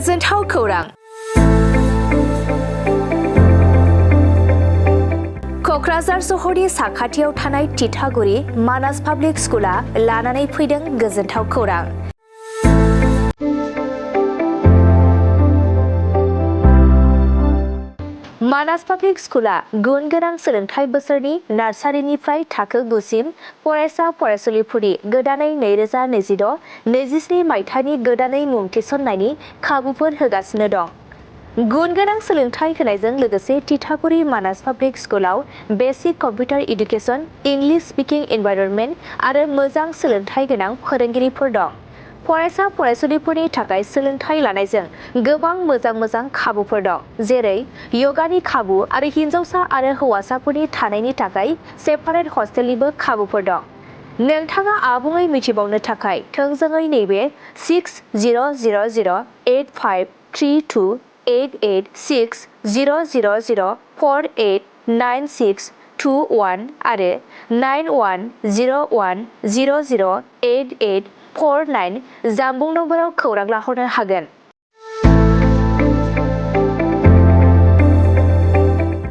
गोजोनथाव खौरां क'क्राझार सहरनि साखाथियाव थानाय तितागुरि मानास पाब्लिक स्कुला लानानै फैदों गोजोनथाव खौरां। मानास पाब्लिक स्कुला गुन गोनां सोलोंथाइ बोसोरनि नार्सारिनिफ्राय थाखो 9 सिम फरायसा फरायसुलिफोरनि गोदानै 2026-27 मायथाइनि गोदानै मुं थिसननायनि खाबुफोर होगासिनो दं। गुन गोनां सोलोंथाइ होनायजों लोगोसे तितागुरि मानास पाब्लिक स्कुलाव basic computer education, English speaking environment आरो मोजां सोलोंथाइ गोनां फोरोंगिरिफोर दं। फरायसा फरायसुलिफोरनि थाखाय सोलोंथाइ लानायजों गोबां मोजां खाबुफोर दं, जेरै यगानि खाबु आरो हिन्जावसा आरो हौवासाफोरनि थानायनि थाखाय सेपारेट हस्टेलनिबो खाबुफोर दं। नोंथाङा आबुङै मिथिबावनो थाखाय थोंजोङै नैबे 600083286000489621 आरो 9101008849 जानबुं नम्बराव खौरां लाहरनो हागोन।